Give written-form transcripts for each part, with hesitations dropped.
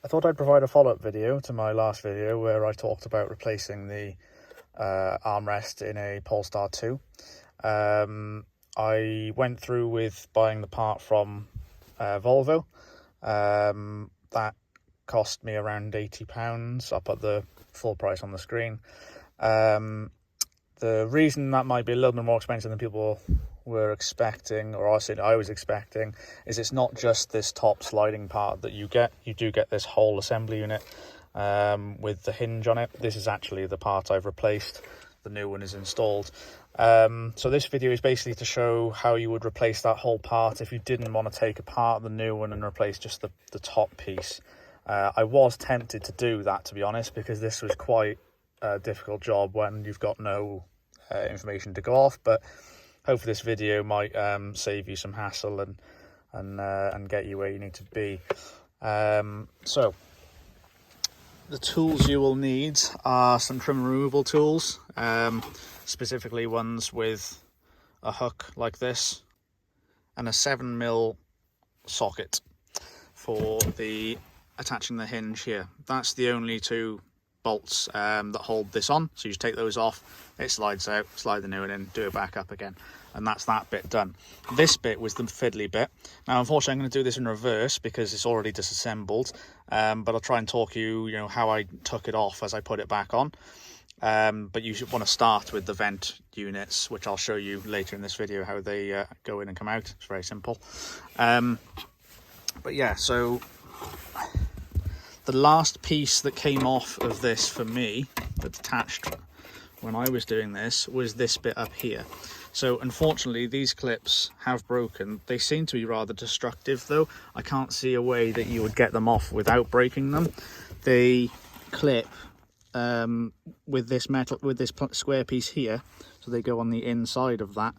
I thought I'd provide a follow-up video to my last video where I talked about replacing the armrest in a Polestar 2. I went through with buying the part from Volvo. That cost me around £80. I'll put the full price on the screen. The reason that might be a little bit more expensive than people were expecting, or I was expecting, is it's not just this top sliding part that you get. You do get this whole assembly unit with the hinge on it. This is actually the part I've replaced. The new one is installed. So this video is basically to show how you would replace that whole part if you didn't want to take apart the new one and replace just the top piece. I was tempted to do that, to be honest, because this was quite a difficult job when you've got no information to go off, but hopefully this video might save you some hassle and get you where you need to be. So the tools you will need are some trim removal tools, specifically ones with a hook like this and a 7mm socket for attaching the hinge here. That's the only two bolts that hold this on, so you just take those off, it slides out, slide the new one in, do it back up again, and that's that bit done. This bit was the fiddly bit. Now unfortunately I'm going to do this in reverse because it's already disassembled, but I'll try and talk you how I took it off as I put it back on. But you should want to start with the vent units, which I'll show you later in this video how they go in and come out. It's very simple. But yeah, so the last piece that came off of this for me, that attached when I was doing this, was this bit up here. So unfortunately these clips have broken. They seem to be rather destructive though. I can't see a way that you would get them off without breaking them. They clip with this square piece here, so they go on the inside of that,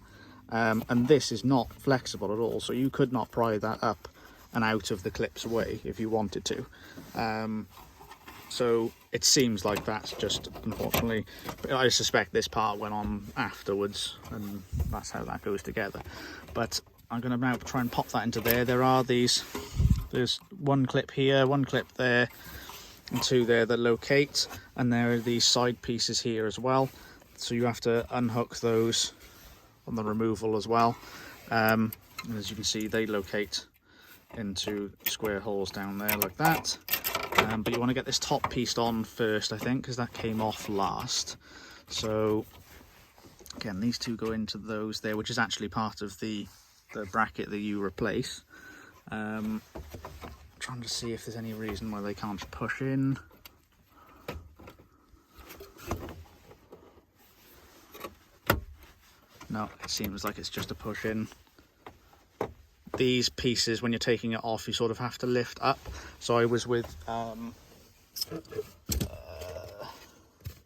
and this is not flexible at all, so you could not pry that up and out of the clips away if you wanted to. So it seems like that's just, unfortunately, I suspect this part went on afterwards and that's how that goes together. But I'm going to now try and pop that into there. There's one clip here, one clip there, and two there that locate, and there are these side pieces here as well, so you have to unhook those on the removal as well. And as you can see, they locate into square holes down there like that. But you want to get this top piece on first, I think, because that came off last. So again, these two go into those there, which is actually part of the bracket that you replace. Trying to see if there's any reason why they can't push in. No, it seems like it's just a push in. These pieces, when you're taking it off, you sort of have to lift up. So I was with, I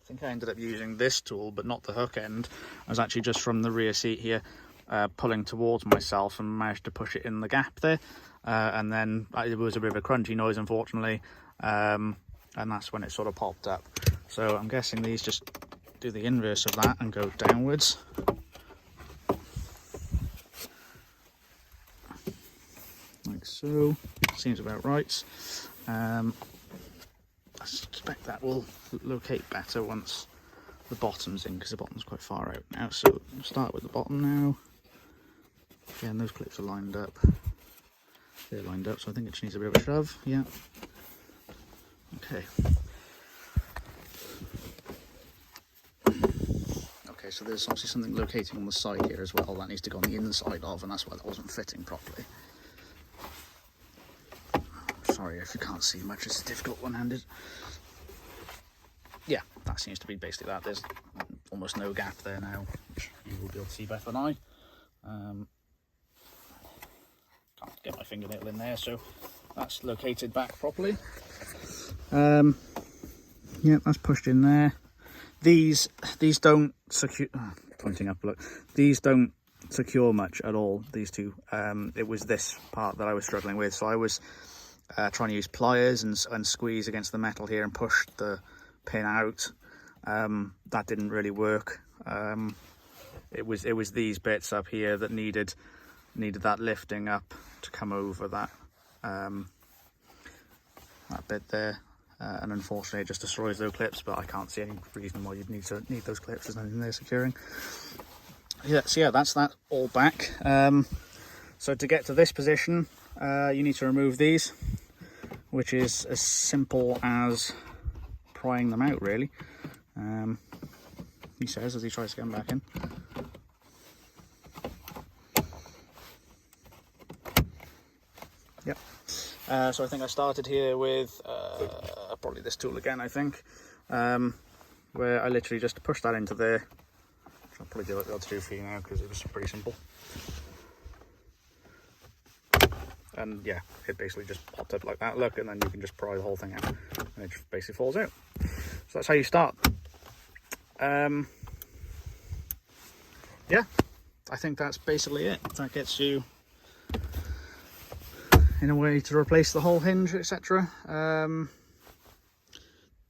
think I ended up using this tool, but not the hook end. I was actually just from the rear seat here, pulling towards myself and managed to push it in the gap there. And then it was a bit of a crunchy noise, unfortunately, and that's when it sort of popped up. So I'm guessing these just do the inverse of that and go downwards. Like so. Seems about right. I suspect that will locate better once the bottom's in, because the bottom's quite far out now. So we'll start with the bottom now. Again, those clips are lined up. They're lined up, so I think it just needs a bit of a shove. Yeah. Okay. Okay, so there's obviously something locating on the side here as well. That needs to go on the inside of, and that's why that wasn't fitting properly. Sorry if you can't see much, it's difficult one-handed. Yeah, that seems to be basically that. There's almost no gap there now, which you will be able to see better than I. Can't get my fingernail in there, so that's located back properly. Yeah, that's pushed in there. These don't secure, pointing up, look, these don't secure much at all, these two. It was this part that I was struggling with, so I was trying to use pliers and squeeze against the metal here and push the pin out. That didn't really work. It was these bits up here that needed that lifting up to come over that. that bit there, and unfortunately it just destroys those clips, but I can't see any reason why you'd need those clips. There's nothing there securing. Yeah, so yeah, that's that all back. So to get to this position, you need to remove these, which is as simple as prying them out, really. He says as he tries to get them back in. Yep. So I think I started here with probably this tool again, I think, where I literally just pushed that into there. I'll probably do what I'll do for you now because it was pretty simple. And yeah, it basically just popped up like that, look, and then you can just pry the whole thing out and it just basically falls out. So that's how you start. Yeah, I think that's basically it. That gets you in a way to replace the whole hinge, etc.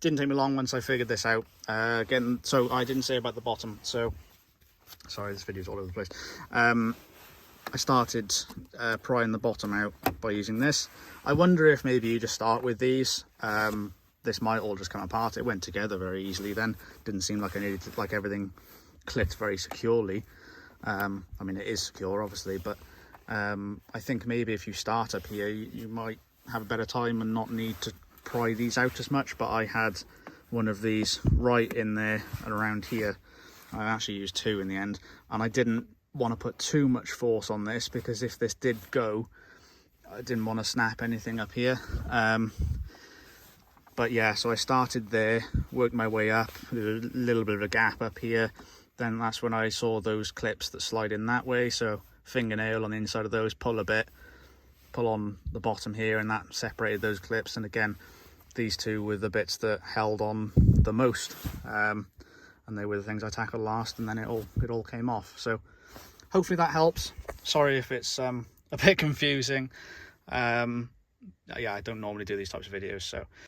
Didn't take me long once I figured this out. Again, so I didn't say about the bottom, so sorry, this video's all over the place. I started prying the bottom out by using this. I wonder if maybe you just start with these. This might all just come apart. It went together very easily then. Didn't seem like I needed to, like everything clicked very securely. I mean, it is secure obviously, but I think maybe if you start up here, you might have a better time and not need to pry these out as much. But I had one of these right in there and around here. I actually used two in the end, and I didn't want to put too much force on this because if this did go, I didn't want to snap anything up here. But yeah, so I started there, worked my way up, a little bit of a gap up here. Then that's when I saw those clips that slide in that way. So fingernail on the inside of those, pull a bit, pull on the bottom here, and that separated those clips. And again, these two were the bits that held on the most. And they were the things I tackled last, and then it all came off. So hopefully that helps. Sorry if it's a bit confusing. Yeah, I don't normally do these types of videos, so